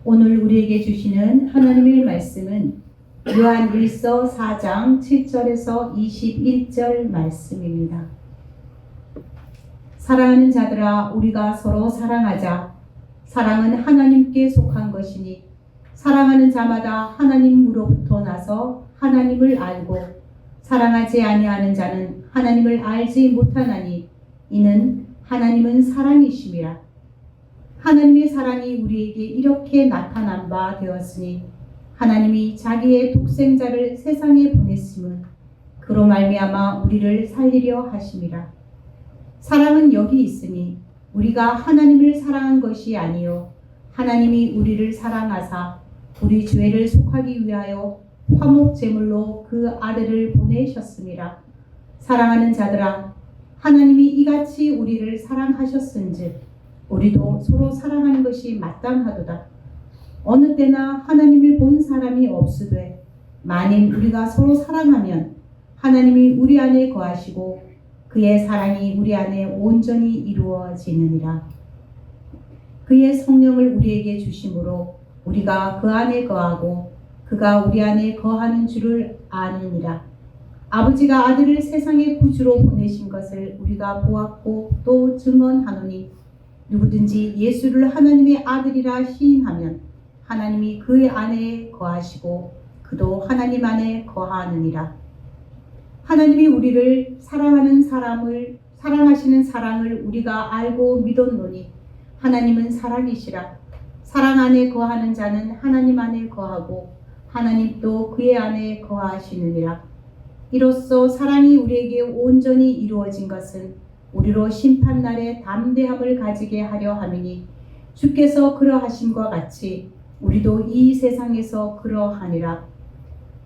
오늘 우리에게 주시는 하나님의 말씀은 요한일서 4장 7절에서 21절 말씀입니다. 사랑하는 자들아, 우리가 서로 사랑하자. 사랑은 하나님께 속한 것이니 사랑하는 자마다 하나님으로부터 나서 하나님을 알고 사랑하지 아니하는 자는 하나님을 알지 못하나니 이는 하나님은 사랑이심이라. 하나님의 사랑이 우리에게 이렇게 나타난 바 되었으니 하나님이 자기의 독생자를 세상에 보냈음은 그로 말미암아 우리를 살리려 하심이라. 사랑은 여기 있으니 우리가 하나님을 사랑한 것이 아니요 하나님이 우리를 사랑하사 우리 죄를 속하기 위하여 화목 제물로 그 아들을 보내셨음이라. 사랑하는 자들아, 하나님이 이같이 우리를 사랑하셨은즉 우리도 서로 사랑하는 것이 마땅하도다. 어느 때나 하나님을 본 사람이 없으되 만일 우리가 서로 사랑하면 하나님이 우리 안에 거하시고 그의 사랑이 우리 안에 온전히 이루어지느니라. 그의 성령을 우리에게 주심으로 우리가 그 안에 거하고 그가 우리 안에 거하는 줄을 아느니라. 아버지가 아들을 세상의 구주로 보내신 것을 우리가 보았고 또 증언하노니 누구든지 예수를 하나님의 아들이라 시인하면 하나님이 그 안에 거하시고 그도 하나님 안에 거하느니라. 하나님이 우리를 사랑하시는 사랑을 우리가 알고 믿었노니 하나님은 사랑이시라. 사랑 안에 거하는 자는 하나님 안에 거하고 하나님도 그의 안에 거하시느니라. 이로써 사랑이 우리에게 온전히 이루어진 것은 우리로 심판날에 담대함을 가지게 하려 함이니 주께서 그러하심과 같이 우리도 이 세상에서 그러하니라.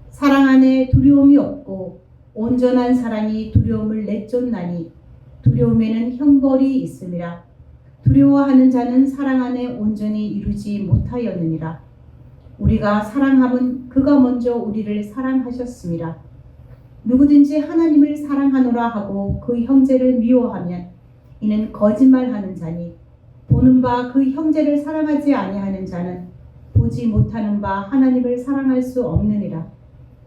사랑 안에 두려움이 없고 온전한 사랑이 두려움을 내쫓나니 두려움에는 형벌이 있음이라. 두려워하는 자는 사랑 안에 온전히 이루지 못하였느니라. 우리가 사랑함은 그가 먼저 우리를 사랑하셨음이라. 누구든지 하나님을 사랑하노라 하고 그 형제를 미워하면 이는 거짓말하는 자니 보는 바 그 형제를 사랑하지 아니하는 자는 보지 못하는 바 하나님을 사랑할 수 없느니라.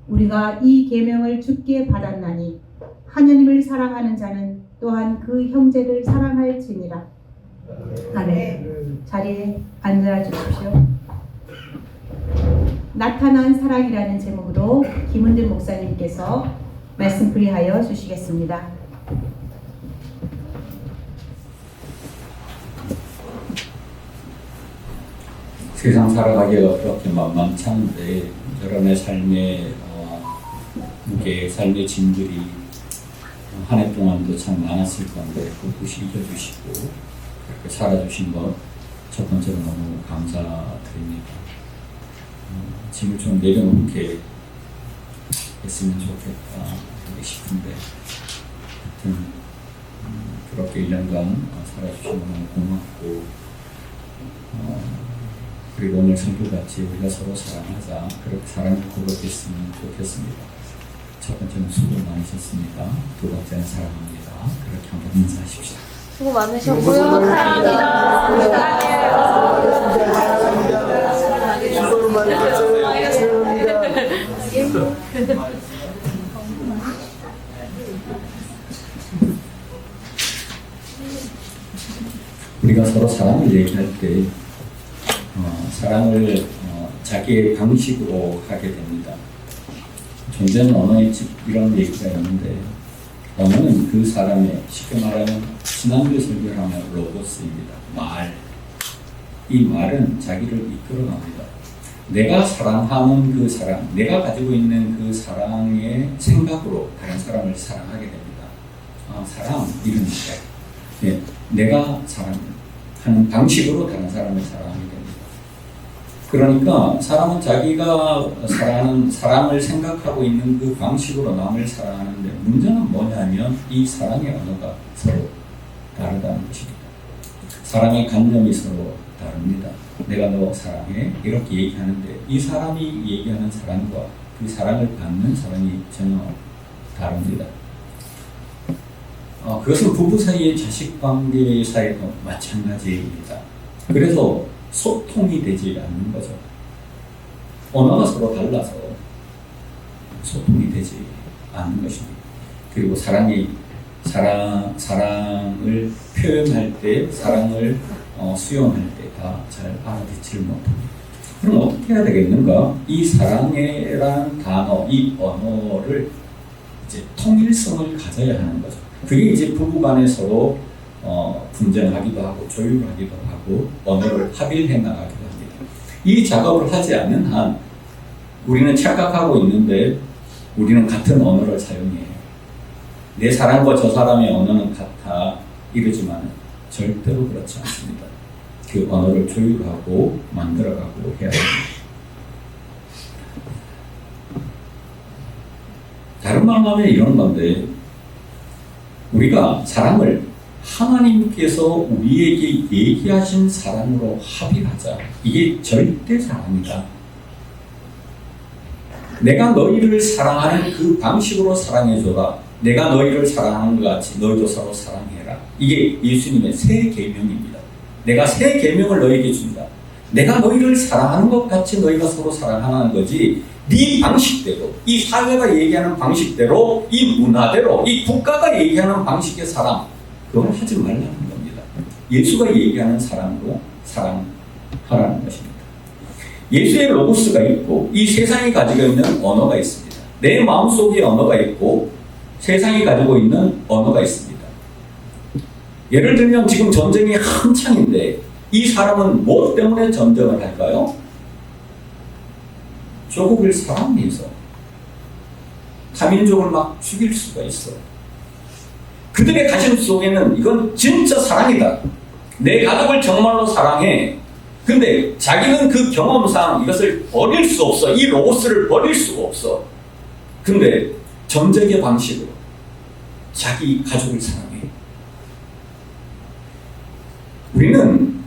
우리가 이 계명을 주께 받았나니 하나님을 사랑하는 자는 또한 그 형제를 사랑할지니라. 아멘. 자리에 앉아 주십시오. 나타난 사랑이라는 제목으로 김은들 목사님께서 말씀풀이하여 주시겠습니다. 세상 살아가기가 그렇게 만만치 않은데 여러분의 삶의 무게, 삶의 짐들이 한 해 동안도 참 많았을 건데 그것이 이겨주시고 그렇게 살아주신 것 첫 번째로 너무 감사드립니다. 짐을 좀 내려놓게 했으면 좋겠다 싶은데 하여튼 그렇게 1년간 살아주시면 너무 고맙고 그리고 오늘 성도같이 우리가 서로 사랑하자 그렇게 사랑을 고백했으면 좋겠습니다. 첫 번째는 수고 많으셨습니다. 두 번째는 사랑합니다. 그렇게 한번 인사하십시다. 수고 많으셨고요. 사랑합니다. 우리가 서로 사랑을 얘기할 때 사랑을 자기의 방식으로 하게 됩니다. 존재는 언어의 집 이런 얘기가 있는데 언어는 그 사람의 쉽게 말하면 지난주에 설교를 하면 로고스입니다. 말. 이 말은 자기를 이끌어갑니다. 내가 사랑하는 그 사랑, 내가 가지고 있는 그 사랑의 생각으로 다른 사람을 사랑하게 됩니다. 사랑 이런 게 내가 사랑하는 방식으로 다른 사람을 사랑하게 됩니다. 그러니까 사람은 자기가 사랑하는 사랑을 생각하고 있는 그 방식으로 남을 사랑하는데 문제는 뭐냐면 이 사랑의 언어가 서로 다르다는 것입니다. 사랑의 관념이 서로 다릅니다. 내가 너 사랑해 이렇게 얘기하는데 이 사람이 얘기하는 사랑과 그 사랑을 받는 사랑이 전혀 다릅니다. 그것은 부부 사이의 자식 관계 사이도 마찬가지입니다. 그래서 소통이 되지 않는 거죠. 언어가 서로 달라서 소통이 되지 않는 것입니다. 그리고 사랑을 표현할 때, 사랑을 수용할 때가 잘 알아듣지를 못합니다. 그럼 어떻게 해야 되겠는가? 이 사랑이라는 단어, 이 언어를 이제 통일성을 가져야 하는 거죠. 그게 이제 부부간에 서로 분쟁하기도 하고 조율하기도 하고 언어를 합일해 나가기도 합니다. 이 작업을 하지 않는 한 우리는 착각하고 있는데 우리는 같은 언어를 사용해요. 내 사람과 저 사람의 언어는 같아 이러지만 절대로 그렇지 않습니다. 그 언어를 조율하고 만들어가고 해야 됩니다. 다른 말로 하면 이런 건데 우리가 사랑을 하나님께서 우리에게 얘기하신 사랑으로 합의하자. 이게 절대 사랑이다. 내가 너희를 사랑하는 그 방식으로 사랑해줘라. 내가 너희를 사랑하는 것 같이 너희도 서로 사랑해라. 이게 예수님의 새 계명입니다. 내가 새 계명을 너희에게 준다. 내가 너희를 사랑하는 것 같이 너희가 서로 사랑하는 거지. 네 방식대로, 이 사회가 얘기하는 방식대로, 이 문화대로, 이 국가가 얘기하는 방식의 사랑, 그걸 하지 말라는 겁니다. 예수가 얘기하는 사랑으로 사랑하라는 것입니다. 예수의 로고스가 있고 이 세상이 가지고 있는 언어가 있습니다. 내 마음속에 언어가 있고 세상이 가지고 있는 언어가 있습니다. 예를 들면 지금 전쟁이 한창인데 이 사람은 무엇 때문에 전쟁을 할까요? 조국을 사랑해서 타민족을 막 죽일 수가 있어. 그들의 가슴 속에는 이건 진짜 사랑이다. 내 가족을 정말로 사랑해. 근데 자기는 그 경험상 이것을 버릴 수 없어. 이 로고스를 버릴 수가 없어. 근데 전쟁의 방식으로 자기 가족을 사랑해. 우리는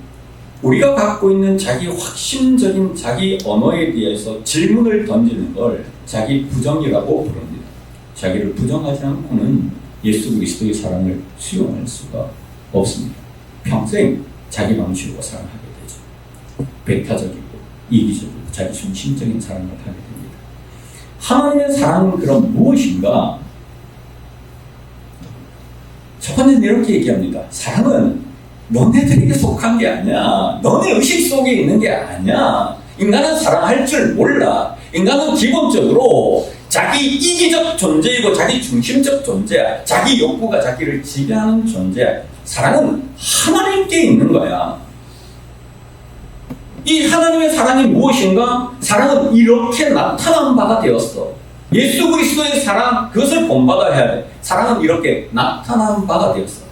우리가 갖고 있는 자기 확신적인 자기 언어에 대해서 질문을 던지는 걸 자기 부정이라고 부릅니다. 자기를 부정하지 않고는 예수 그리스도의 사랑을 수용할 수가 없습니다. 평생 자기 방식으로 사랑하게 되죠. 배타적이고 이기적이고 자기 중심적인 사랑을 하게 됩니다. 하나님의 사랑은 그럼 무엇인가? 첫 번째는 이렇게 얘기합니다. 사랑은 너네들에게 속한 게 아니야. 너네 의식 속에 있는 게 아니야. 인간은 사랑할 줄 몰라. 인간은 기본적으로 자기 이기적 존재이고 자기 중심적 존재야. 자기 욕구가 자기를 지배하는 존재야. 사랑은 하나님께 있는 거야. 이 하나님의 사랑이 무엇인가? 사랑은 이렇게 나타난 바가 되었어. 예수 그리스도의 사랑, 그것을 본받아야 돼. 사랑은 이렇게 나타난 바가 되었어.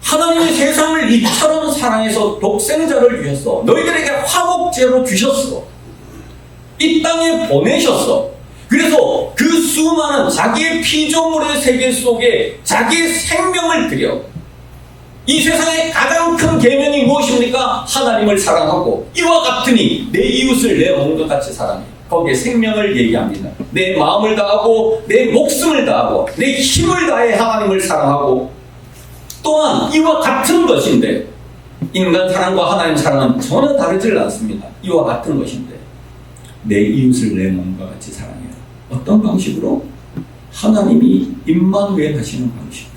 하나님의 세상을 이처럼 사랑해서 독생자를 주셨어. 너희들에게 화목제로 주셨어. 이 땅에 보내셨어. 그래서 그 수많은 자기의 피조물의 세계 속에 자기의 생명을 들여. 이 세상의 가장 큰 계명이 무엇입니까? 하나님을 사랑하고 이와 같으니 내 이웃을 내 몸과 같이 사랑해. 거기에 생명을 얘기합니다. 내 마음을 다하고 내 목숨을 다하고 내 힘을 다해 하나님을 사랑하고 또한 이와 같은 것인데 인간 사랑과 하나님 사랑은 전혀 다르지 않습니다. 이와 같은 것인데 내 이웃을 내 몸과 같이 사랑해요. 어떤 방식으로? 하나님이 임마누엘 하시는 방식.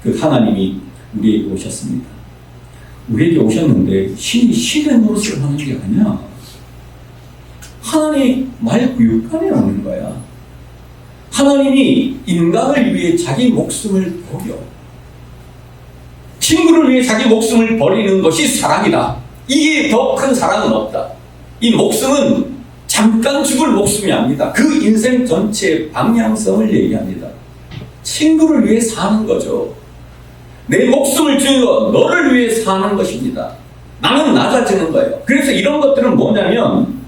그 하나님이 우리에게 오셨습니다. 우리에게 오셨는데 신이 신의 노릇을 하는 게 아니야. 하나님 말고 육간에 오는 거야. 하나님이 인간을 위해 자기 목숨을 버려. 친구를 위해 자기 목숨을 버리는 것이 사랑이다. 이게 더 큰 사랑은 없다. 이 목숨은 잠깐 죽을 목숨이 아닙니다. 그 인생 전체의 방향성을 얘기합니다. 친구를 위해 사는 거죠. 내 목숨을 주어 너를 위해 사는 것입니다. 나는 낮아지는 거예요. 그래서 이런 것들은 뭐냐면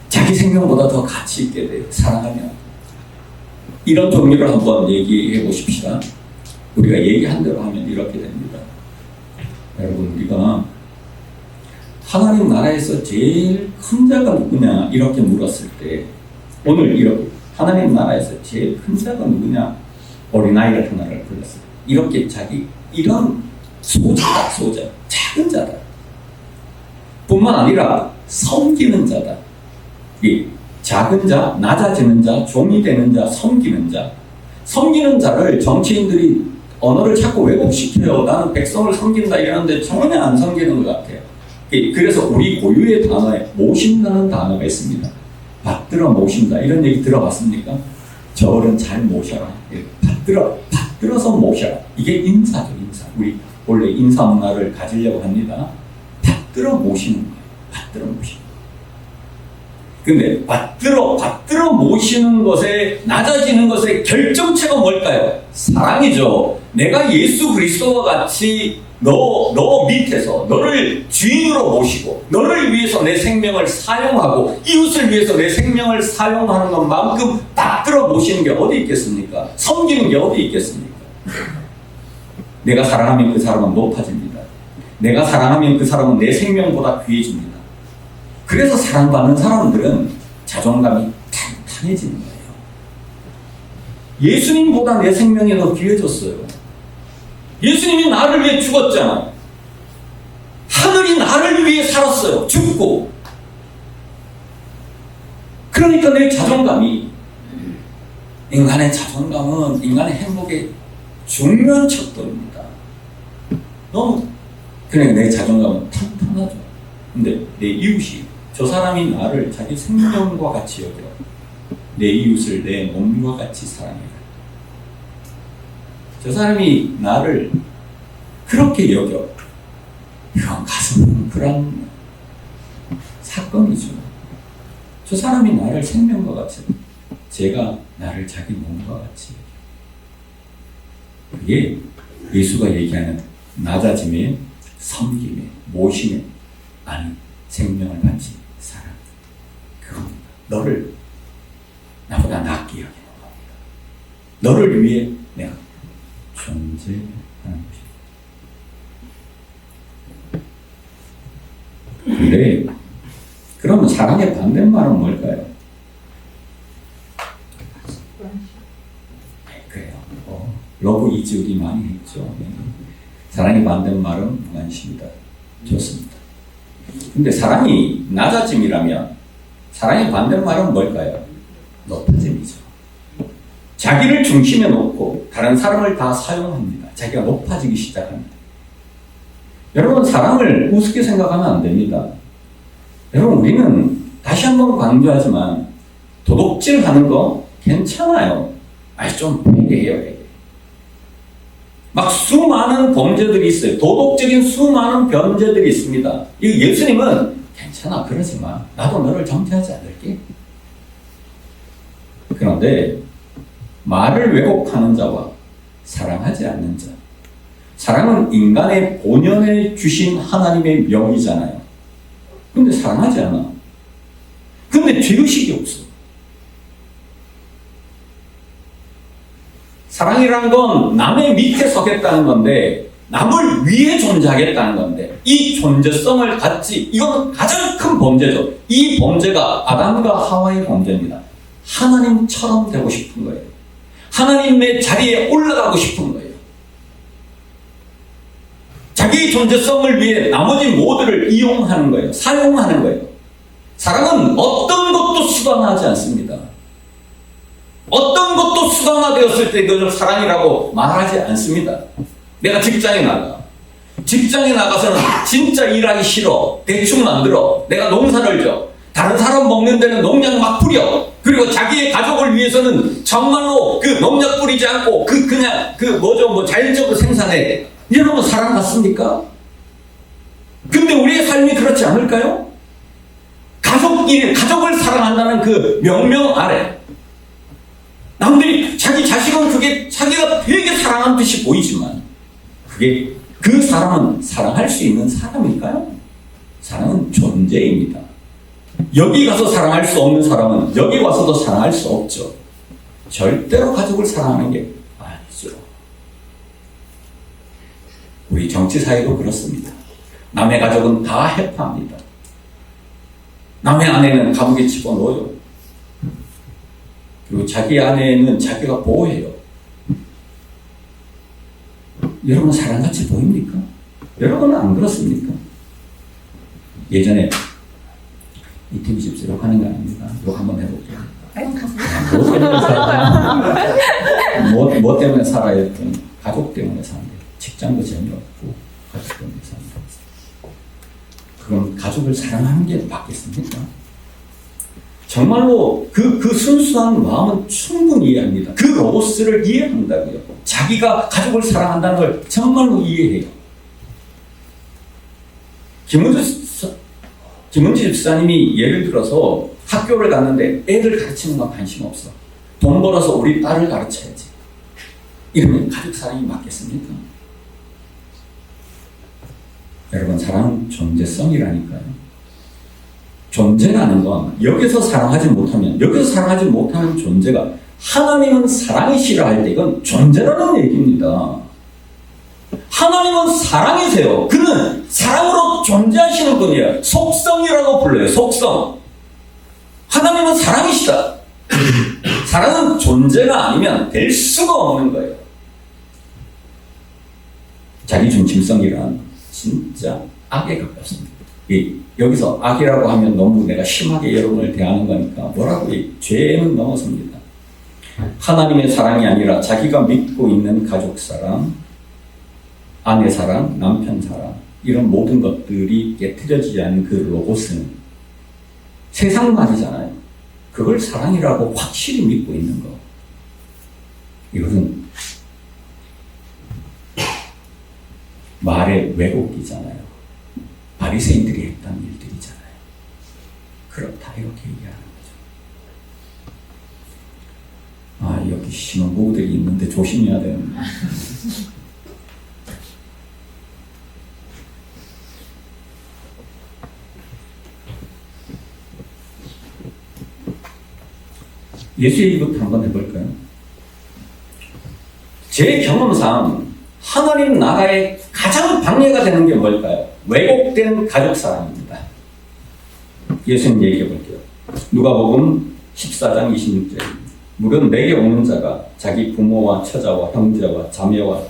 자기 생명보다 더 가치 있게 돼요. 사랑하면. 이런 종류를 한번 얘기해 보십시다. 우리가 얘기한 대로 하면 이렇게 됩니다. 여러분, 우리가 하나님 나라에서 제일 큰 자가 누구냐 이렇게 물었을 때 오늘 이렇게 하나님 나라에서 제일 큰 자가 누구냐 어린아이를 하나를 불렀어요. 이렇게 자기 이런 소자다, 소자. 작은 자다. 뿐만 아니라 섬기는 자다. 이 작은 자, 낮아지는 자, 종이 되는 자, 섬기는 자. 섬기는 자를 정치인들이 언어를 자꾸 왜곡시켜요. 나는 백성을 섬긴다 이러는데 전혀 안 섬기는 것 같아요. 그래서 우리 고유의 단어에 모신다는 단어가 있습니다. 받들어 모신다. 이런 얘기 들어봤습니까? 저를 잘 모셔라. 받들어서 모셔라. 이게 인사죠, 인사. 우리 원래 인사 문화를 가지려고 합니다. 받들어 모시는 거예요. 받들어 모시는 거예요. 근데 받들어 모시는 것에, 낮아지는 것의 결정체가 뭘까요? 사랑이죠. 내가 예수 그리스도와 같이 너 밑에서 너를 주인으로 모시고 너를 위해서 내 생명을 사용하고 이웃을 위해서 내 생명을 사용하는 것만큼 받들어 모시는 게 어디 있겠습니까? 섬기는 게 어디 있겠습니까? 내가 사랑하면 그 사람은 높아집니다. 내가 사랑하면 그 사람은 내 생명보다 귀해집니다. 그래서 사랑받는 사람들은 자존감이 탄탄해지는 거예요. 예수님보다 내 생명이 더 귀해졌어요. 예수님이 나를 위해 죽었잖아요. 하늘이 나를 위해 살았어요. 죽고. 그러니까 내 자존감이, 인간의 자존감은 인간의 행복의 중요한 척도입니다. 너무, 그러니까 내 자존감은 탄탄하죠. 근데 내 이웃이, 저 사람이 나를 자기 생명과 같이 여겨. 내 이웃을 내 몸과 같이 사랑해요. 저 사람이 나를 그렇게 여겨. 이건 가슴 뭉클한 사건이죠. 저 사람이 나를 생명과 같이, 제가 나를 자기 몸과 같이. 그게 예수가 얘기하는 낮아짐에, 섬김에, 모심에, 나는 생명을 가진 사람. 그겁니다. 너를 나보다 낫게 여기는 겁니다. 너를 위해 내가 존재하는 것입니다. 근데 그러면 사랑의 반대말은 뭘까요? 그래요. 러브 이즈 우리 많이 했죠. 사랑의 반대말은 무관심이다. 좋습니다. 근데 사랑이 낮아짐이라면 사랑의 반대말은 뭘까요? 높아짐이죠. 자기를 중심에 놓고 다른 사람을 다 사용합니다. 자기가 높아지기 시작합니다. 여러분, 사랑을 우습게 생각하면 안 됩니다. 여러분, 우리는 다시 한번 강조하지만 도둑질하는 거 괜찮아요. 좀 회개해요. 막 수많은 범죄들이 있어요. 도덕적인 수많은 범죄들이 있습니다. 예수님은 괜찮아, 그러지 마. 나도 너를 정죄하지 않을게. 그런데 말을 왜곡하는 자와 사랑하지 않는 자. 사랑은 인간의 본연에 주신 하나님의 명이잖아요. 근데 사랑하지 않아. 근데 죄의식이 없어. 사랑이란 건 남의 밑에 서겠다는 건데, 남을 위해 존재하겠다는 건데, 이 존재성을 갖지, 이건 가장 큰 범죄죠. 이 범죄가 아담과 하와의 범죄입니다. 하나님처럼 되고 싶은 거예요. 하나님의 자리에 올라가고 싶은 거예요. 자기 존재성을 위해 나머지 모두를 이용하는 거예요. 사용하는 거예요. 사랑은 어떤 것도 수단화하지 않습니다. 어떤 것도 수단화되었을 때 그것을 사랑이라고 말하지 않습니다. 내가 직장에 나가. 직장에 나가서는 진짜 일하기 싫어. 대충 만들어. 내가 농사를 져. 다른 사람 먹는 데는 농약 막 뿌려. 그리고 자기의 가족을 위해서는 정말로 그 농약 뿌리지 않고 그냥 자연적으로 생산해. 여러분, 사랑 같습니까? 근데 우리의 삶이 그렇지 않을까요? 가족을 사랑한다는 그 명명 아래 남들이 자기 자식은 그게 자기가 되게 사랑하는 듯이 보이지만 그게 그 사람은 사랑할 수 있는 사람일까요? 사랑은 존재입니다. 여기 가서 사랑할 수 없는 사람은 여기 와서도 사랑할 수 없죠. 절대로 가족을 사랑하는 게 아니죠. 우리 정치사회도 그렇습니다. 남의 가족은 다 해파합니다. 남의 아내는 감옥에 집어넣어요. 그리고 자기 아내는 자기가 보호해요. 여러분 사랑같이 보입니까? 여러분은 안 그렇습니까? 예전에 이팀 집사 욕하는 거 아닙니다. 욕 한번 해볼게요. 뭐 때문에 살아야 했더니 가족 때문에 사는데 직장도 재미없고 가족 때문에 사는데 그럼 가족을 사랑하는 게 맞겠습니까? 정말로 그 순수한 마음은 충분히 이해합니다. 그 로고스를 이해한다고요. 자기가 가족을 사랑한다는 걸 정말로 이해해요. 김은지 집사님이 예를 들어서 학교를 갔는데 애들 가르치는 건 관심 없어. 돈 벌어서 우리 딸을 가르쳐야지. 이러면 가족 사랑이 맞겠습니까? 여러분, 사랑은 존재성이라니까요. 존재라는 건 여기서 사랑하지 못하는 존재가 하나님은 사랑이시라 할 때 이건 존재라는 얘기입니다. 하나님은 사랑이세요. 그는 사랑으로 존재하시는 분이에요. 속성이라고 불러요. 속성. 하나님은 사랑이시다. 사랑은 존재가 아니면 될 수가 없는 거예요. 자기중심성이란 진짜 악에 가깝습니다. 여기서 악이라고 하면 너무 내가 심하게 여러분을 대하는 거니까 뭐라고 죄는 넘어섭니다. 하나님의 사랑이 아니라 자기가 믿고 있는 가족 사랑, 아내 사랑, 남편 사랑, 이런 모든 것들이 깨트려지지 않은 그 로고스는 세상 말이잖아요. 그걸 사랑이라고 확실히 믿고 있는 거. 이것은 말의 왜곡이잖아요. 바리새인들이 했던 일들이잖아요. 그렇다 이렇게 얘기하는 거죠. 아, 여기 신혼부부들이 있는데 조심해야 되는데. 예수 얘기부터 한번 해볼까요? 제 경험상 하나님 나라에 가장 방해가 되는 게 뭘까요? 왜곡된 가족 사랑입니다. 예수님 얘기해 볼게요. 누가복음 14장 26절. 무릇 내게 오는 자가 자기 부모와 처자와 형제와 자매와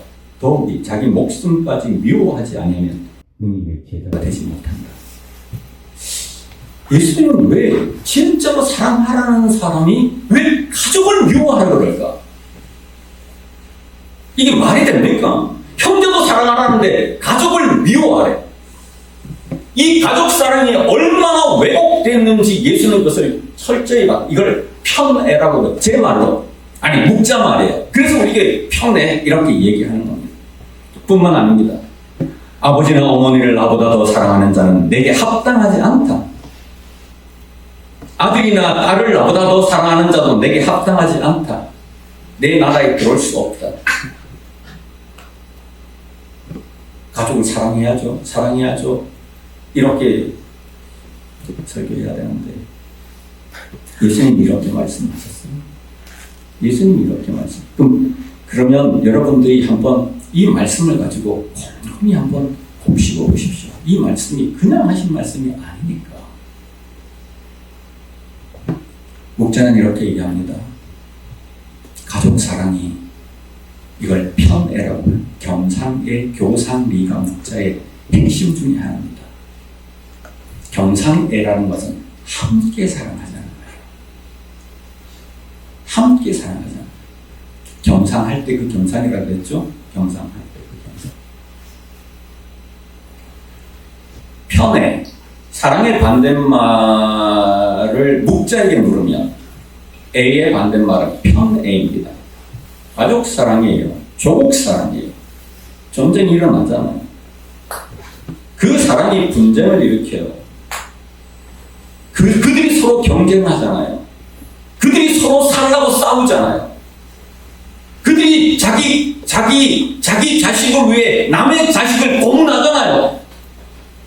더욱이 자기 목숨까지 미워하지 않으면 능히 내 제자가 되지 못한다. 예수님은 왜 진짜로 사랑하라는 사람이 왜 가족을 미워하려 그럴까? 이게 말이 됩니까? 형제도 사랑하라는데 가족을 미워하래. 이 가족 사랑이 얼마나 왜곡됐는지 예수는 그것을 철저히 이걸 편애라고 그래요. 제 말로. 아니, 묵자 말이에요. 그래서 우리가 편애 이렇게 얘기하는 겁니다. 뿐만 아닙니다. 아버지나 어머니를 나보다 더 사랑하는 자는 내게 합당하지 않다. 아들이나 딸을 나보다 더 사랑하는 자도 내게 합당하지 않다. 내 나라에 들어올 수 없다. 가족을 사랑해야죠. 사랑해야죠. 이렇게 설교해야 되는데 예수님이 이렇게 말씀하셨어요. 예수님이 이렇게 말씀. 그러면 여러분들이 한번 이 말씀을 가지고 곰곰이 한번 곱씹어 보십시오. 이 말씀이 그냥 하신 말씀이 아니니까. 목자는 이렇게 얘기합니다. 가족 사랑이 이걸 편애라고 경상애, 교상리가 목자의 핵심 중에 하나입니다. 경상애라는 것은 함께 사랑하자는 거예요. 함께 사랑하자. 경상할 때 그 경상이라고 했죠? 경상할 때 그 경상. 편애, 사랑의 반대말을 목자에게 물으면 애의 반대말은 편애입니다. 가족 사랑이에요. 조국 사랑이에요. 전쟁이 일어나잖아요. 그 사랑이 분쟁을 일으켜요. 그들이 서로 경쟁하잖아요. 그들이 서로 살라고 싸우잖아요. 그들이 자기 자식을 위해 남의 자식을 고문하잖아요.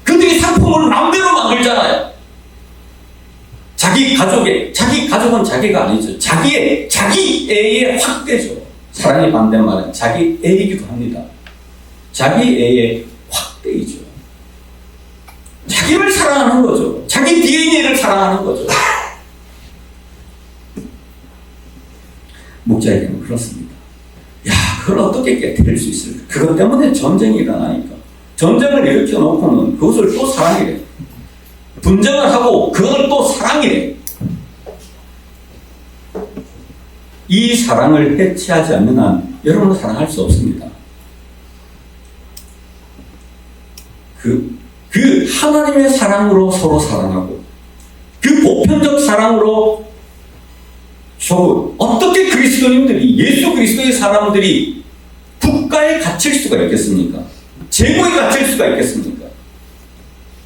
그들이 상품을 마음대로 만들잖아요. 자기 가족은 자기가 아니죠. 자기 애의 확대죠. 사랑의 반대말은 자기 애이기도 합니다. 자기 애의 확대이죠. 자기를 사랑하는 거죠. 자기 DNA를 사랑하는 거죠. 목자에게는 그렇습니다. 야, 그걸 어떻게 깨뜨릴 수 있을까? 그것 때문에 전쟁이 일어나니까. 전쟁을 일으켜 놓고는 그것을 또 사랑이래. 분쟁을 하고 그것을 또 사랑이래. 이 사랑을 해치하지 않는 한 여러분은 사랑할 수 없습니다. 그 하나님의 사랑으로 서로 사랑하고 그 보편적 사랑으로 어떻게 그리스도인들이 예수 그리스도의 사람들이 국가에 갇힐 수가 있겠습니까? 제국에 갇힐 수가 있겠습니까?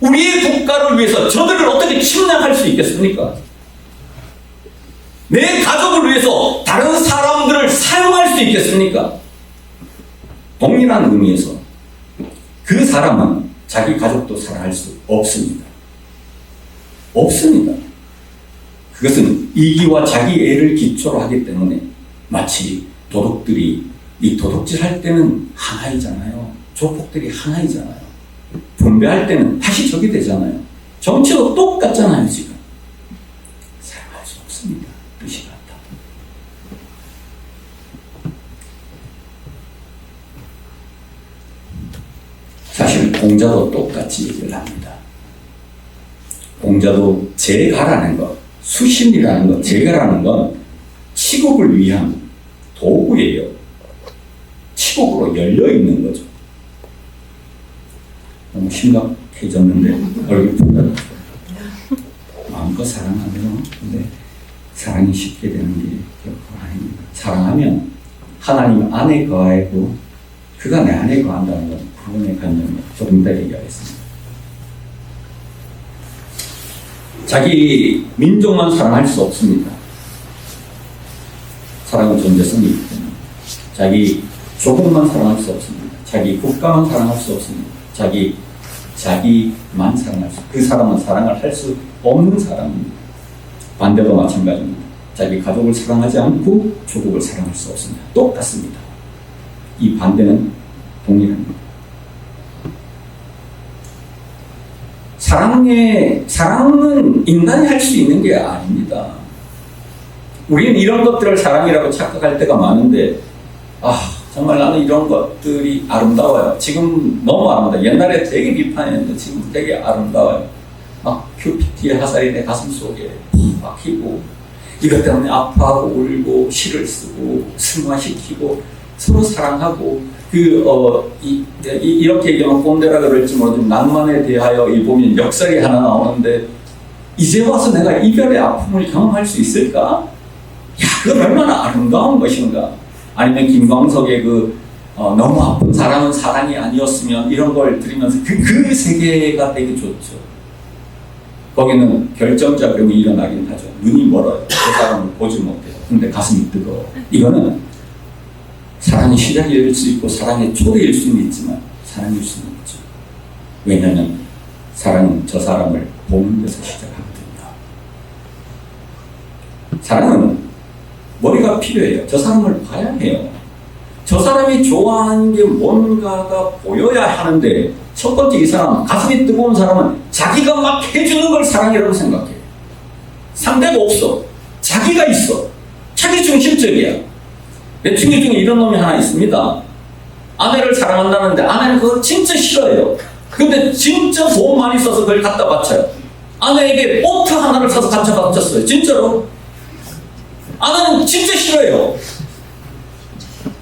우리의 국가를 위해서 저들을 어떻게 침략할 수 있겠습니까? 내 가족을 위해서 다른 사람들을 사용할 수 있겠습니까? 동일한 의미에서 그 사람은 자기 가족도 사랑할 수 없습니다. 없습니다. 그것은 이기와 자기 애를 기초로 하기 때문에 마치 도둑들이 이 도둑질 할 때는 하나이잖아요. 조폭들이 하나이잖아요. 분배할 때는 다시 적이 되잖아요. 정치도 똑같잖아요, 지금. 사랑할 수 없습니다. 뜻이 같다. 사실 공자도 똑같이 얘기를 합니다. 공자도 제가라는 것, 수신이라는 것, 제가라는 건 치국을 위한 도구예요. 치국으로 열려있는 거죠. 너무 심각해졌는데 얼굴 푼다. 마음껏 사랑하면 근데 사랑이 쉽게 되는 게 결코 아닙니다. 사랑하면 하나님 안에 거하고 그가 내 안에 거한다는 건 그분의 관념을 조금 더 얘기하겠습니다. 자기 민족만 사랑할 수 없습니다. 사랑은 존재성이 있기 때문에 자기 조국만 사랑할 수 없습니다. 자기 국가만 사랑할 수 없습니다. 자기만 사랑할 수, 그 사람은 사랑을 할 수 없는 사람입니다. 반대도 마찬가지입니다. 자기 가족을 사랑하지 않고 조국을 사랑할 수 없습니다. 똑같습니다. 이 반대는 동일합니다. 사랑은 인간이 할 수 있는 게 아닙니다. 우리는 이런 것들을 사랑이라고 착각할 때가 많은데, 정말 나는 이런 것들이 아름다워요. 지금 너무 아름다워요. 옛날에 되게 비판했는데 지금 되게 아름다워요. 막 큐피트의 화살이 내 가슴 속에 박히고, 이것 때문에 아파하고 울고 시를 쓰고 승화시키고 서로 사랑하고 이렇게 얘기하면 꼰대라 그럴지 모르지만 낭만에 대하여 이 보면 역설이 하나 나오는데 이제 와서 내가 이별의 아픔을 경험할 수 있을까? 그건 얼마나 아름다운 것인가? 아니면 김광석의 너무 아픈 사랑은 사랑이 아니었으면 이런 걸 들으면서 그 세계가 되게 좋죠. 거기는 결정적으로 일어나긴 하죠. 눈이 멀어요. 그 사람을 보지 못해요. 근데 가슴이 뜨거워. 이거는 사랑의 시작일 수 있고 사랑의 초래일 수는 있지만 사랑일 수는 없죠. 왜냐하면 사랑은 저 사람을 보는 데서 시작하거든요. 사랑은 머리가 필요해요. 저 사람을 봐야 해요. 저 사람이 좋아하는 게 뭔가가 보여야 하는데 첫 번째 이 사람, 가슴이 뜨거운 사람은 자기가 막 해주는 걸 사랑이라고 생각해요. 상대가 없어. 자기가 있어. 자기 중심적이야. 내 친구 중에 이런 놈이 하나 있습니다. 아내를 사랑한다는데 아내는 그거 진짜 싫어해요. 근데 진짜 돈 많이 써서 그걸 갖다 바쳐요. 아내에게 보트 하나를 사서 갖다 바쳤어요. 진짜로. 아내는 진짜 싫어해요.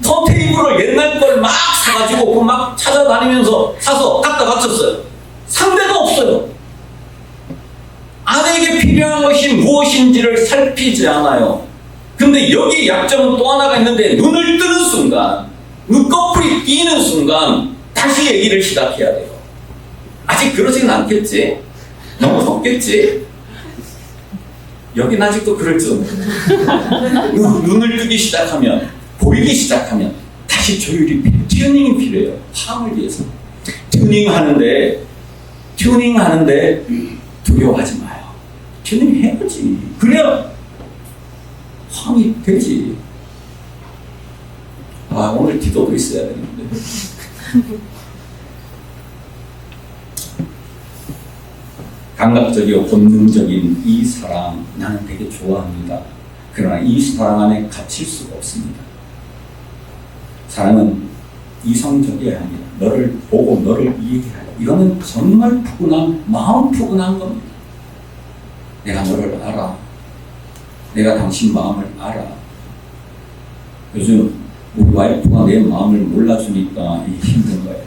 턴테이블을 옛날 걸 막 사가지고 막 찾아다니면서 사서 갖다 바쳤어요. 상대가 없어요. 아내에게 필요한 것이 무엇인지를 살피지 않아요. 근데 여기 약점은 또 하나가 있는데 눈을 뜨는 순간, 눈꺼풀이 끼는 순간 다시 얘기를 시작해야 돼요. 아직 그러지는 않겠지? 너무 덥겠지? 여긴 아직도 그럴지도 눈을 뜨기 시작하면, 보이기 시작하면 다시 조율이 필요해요. 튜닝이 필요해요. 화음을 위해서. 튜닝하는데 두려워하지 마요. 튜닝 해야지. 그래야 화음이 되지. 오늘 기도도 있어야 되는데. 감각적이고 본능적인 이 사랑 나는 되게 좋아합니다. 그러나 이 사랑 안에 갇힐 수가 없습니다. 사랑은 이성적이어야 합니다. 너를 보고 너를 이해해야 해. 이거는 정말 푸근한, 마음 푸근한 겁니다. 내가 너를 알아. 내가 당신 마음을 알아. 요즘 우리 와이프가 내 마음을 몰라주니까 이게 힘든 거예요.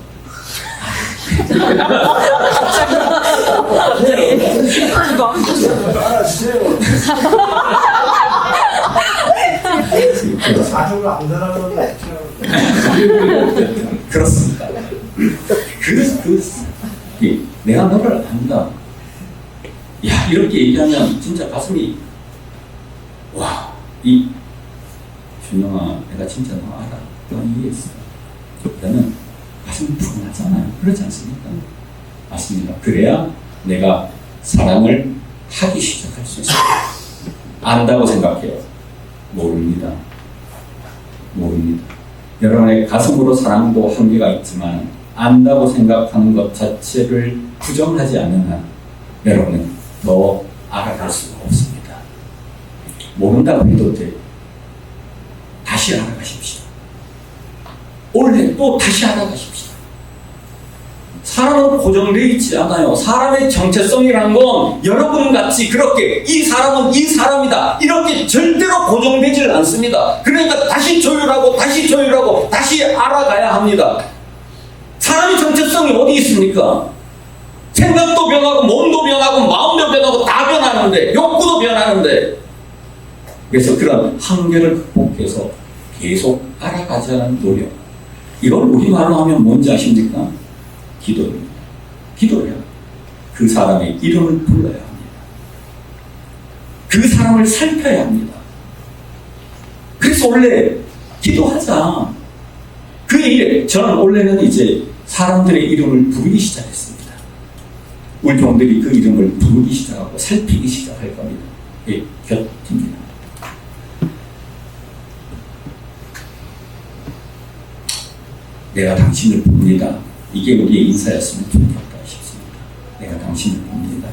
알아주세요. 사주가 안 되는 건데. 그렇습니다. 내가 너를 안다. 야, 이렇게 얘기하면 진짜 가슴이, 와, 준영아, 내가 진짜 너 알아. 너 이해했어. 너는 가슴이 푸근하잖아요. 그렇지 않습니까? 맞습니다. 그래야 내가 사랑을 하기 시작할 수 있어요. 안다고 생각해요. 모릅니다. 여러분의 가슴으로 사랑도 한계가 있지만 안다고 생각하는 것 자체를 부정하지 않는 한 여러분은 더 알아갈 수가 없습니다. 모른다고 해도 돼. 다시 알아가십시오. 올해 또 다시 알아가십시오. 사람은 고정되어 있지 않아요. 사람의 정체성이란 건 여러분같이 그렇게 이 사람은 이 사람이다 이렇게 절대로 고정되질 않습니다. 그러니까 다시 조율하고 다시 알아가야 합니다. 사람의 정체성이 어디 있습니까? 생각도 변하고 몸도 변하고 마음도 변하고 다 변하는데 욕구도 변하는데 그래서 그런 한계를 극복해서 계속 알아가자는 노력, 이걸 우리말로 하면 뭔지 아십니까? 기도입니다. 기도야. 그 사람의 이름을 불러야 합니다. 그 사람을 살펴야 합니다. 그래서 원래 기도하자. 그 일에 저는 원래는 이제 사람들의 이름을 부르기 시작했습니다. 우리 종들이 그 이름을 부르기 시작하고 살피기 시작할 겁니다. 예, 곁입니다. 내가 당신을 봅니다. 이게 우리의 인사였으면 좋겠다 싶습니다. 내가 당신을 봅니다.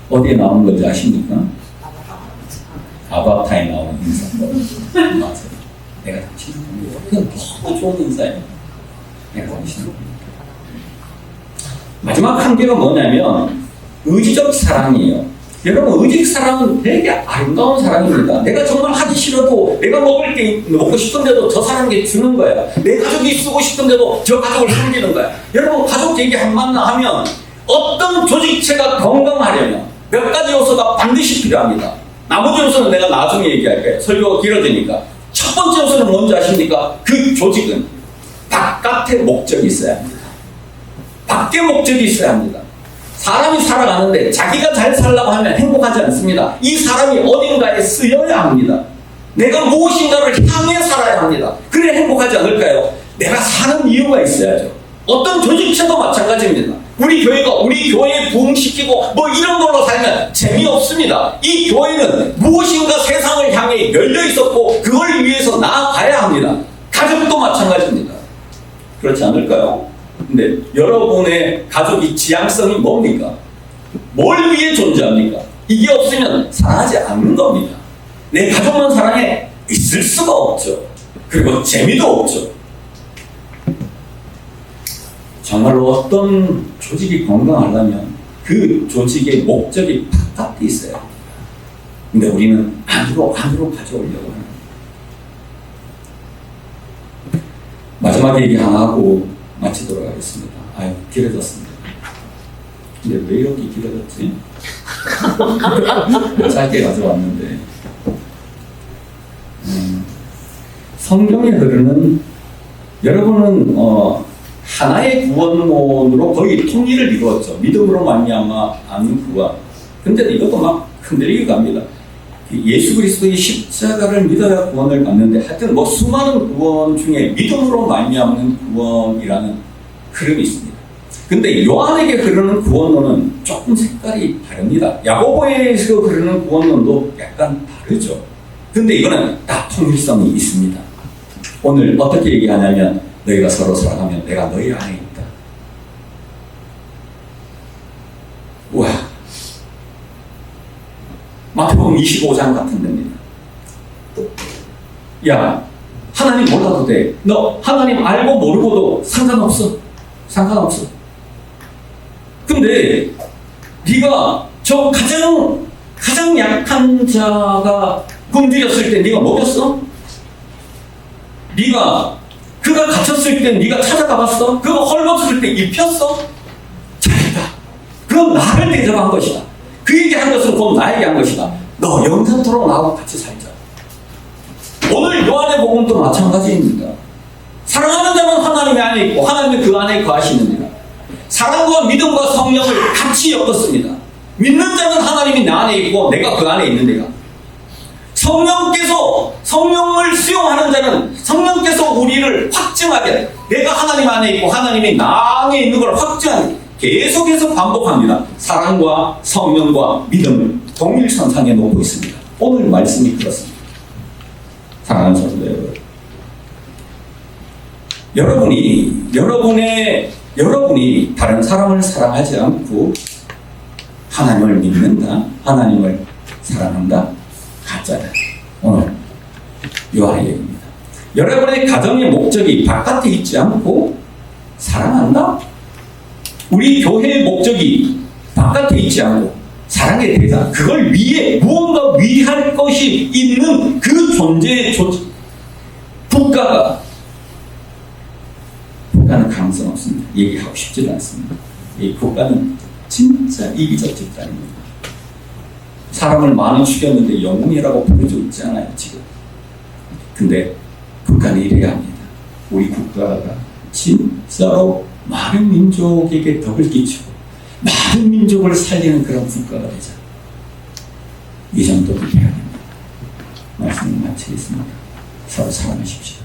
어디에 나오는 건지 아십니까? 아바타에 나오는 인사법. 맞아요. 내가 당신을 봅니다. 그건 너무 좋은 인사예요. 내가 당신을 봅니다. 마지막 한계가 뭐냐면 의지적 사랑이에요. 여러분, 의지적 사랑은 되게 아름다운 사랑입니다. 내가 정말 하기 싫어도 내가 먹고 싶은데도 저 사람에게 주는 거야. 내 가족이 쓰고 싶은데도 저 가족을 섬기는 거야. 여러분, 가족 얘기 한마나 하면 어떤 조직체가 건강하려면 몇 가지 요소가 반드시 필요합니다. 나머지 요소는 내가 나중에 얘기할게요. 설교가 길어지니까. 첫 번째 요소는 뭔지 아십니까? 그 조직은 바깥에 목적이 있어야 합니다. 밖에 목적이 있어야 합니다. 사람이 살아가는데 자기가 잘 살려고 하면 행복하지 않습니다. 이 사람이 어딘가에 쓰여야 합니다. 내가 무엇인가를 향해 살아야 합니다. 그래 행복하지 않을까요? 내가 사는 이유가 있어야죠. 어떤 조직체도 마찬가지입니다. 우리 교회가 우리 교회에 부흥시키고 뭐 이런 걸로 살면 재미없습니다. 이 교회는 무엇인가 세상을 향해 열려 있었고 그걸 위해서 나아가야 합니다. 가족도 마찬가지입니다. 그렇지 않을까요? 근데 여러분의 가족이 지향성이 뭡니까? 뭘 위해 존재합니까? 이게 없으면 사랑하지 않는 겁니다. 내 가족만 사랑해? 있을 수가 없죠. 그리고 재미도 없죠. 정말로 어떤 조직이 건강하려면 그 조직의 목적이 바깥에 있어야 합니다. 근데 우리는 안으로 가져오려고 합니다. 마지막 얘기 하나 하고 마치도록 하겠습니다. 아유, 길어졌습니다. 근데 왜 이렇게 길어졌지? 짧게 가져왔는데 성경에 흐르는 여러분은 하나의 구원론으로 거의 통일을 이루었죠. 믿음으로 말미암아 아는 구원. 근데 이것도 막 흔들리게 갑니다. 예수 그리스도의 십자가를 믿어야 구원을 받는데 하여튼 뭐 수많은 구원 중에 믿음으로 말미암는 구원이라는 흐름이 있습니다. 근데 요한에게 흐르는 구원론은 조금 색깔이 다릅니다. 야고보에서 흐르는 구원론도 약간 다르죠. 근데 이거는 다 통일성이 있습니다. 오늘 어떻게 얘기하냐면 너희가 서로 사랑하면 내가 너희 안에 있다. 우와. 마태복음 25장 같은 데입니다. 야, 하나님 몰라도 돼. 너 하나님 알고 모르고도 상관없어. 상관없어. 근데 네가 저 가장 약한 자가 굶주렸을 때 네가 먹였어? 네가 그가 갇혔을 때 네가 찾아가봤어? 그가 헐벗을 때 입혔어? 잘했다. 그건 나를 대접한 것이다. 그에게 한 것은 곧 나에게 한 것이다. 너 영원토록 나하고 같이 살자. 오늘 요한의 복음도 마찬가지입니다. 사랑하는 자는 하나님의 안에 있고 하나님은 그 안에 거하시느니라. 사랑과 믿음과 성령을 같이 엮었습니다. 믿는 자는 하나님이 내 안에 있고 내가 그 안에 있는데가. 성령을 수용하는 자는 성령께서 우리를 확증하게, 내가 하나님 안에 있고 하나님이 나 안에 있는 걸 확증하게 계속해서 반복합니다. 사랑과 성령과 믿음을 동일선상에 놓고 있습니다. 오늘 말씀이 그렇습니다. 사랑하는 성도 여러분, 여러분이 다른 사람을 사랑하지 않고 하나님을 믿는다, 하나님을 사랑한다, 가짜다. 오늘 요한의 얘기입니다. 여러분의 가정의 목적이 바깥에 있지 않고 사랑한다? 우리 교회의 목적이 바깥에 있지 않고 사랑의 대상, 그걸 위해 무언가 위할 것이 있는 그 존재의 국가는 가능성 없습니다. 얘기하고 싶지도 않습니다. 이 국가는 진짜 이기적 집단입니다. 사람을 많이 죽였는데 영웅이라고 부르고 있잖아요, 지금. 근데 국가는 이래야 합니다. 우리 국가가 진짜로 많은 민족에게 덕을 끼치고 많은 민족을 살리는 그런 국가가 되자. 이 정도는 해야 됩니다. 말씀을 마치겠습니다. 서로 사랑하십시오.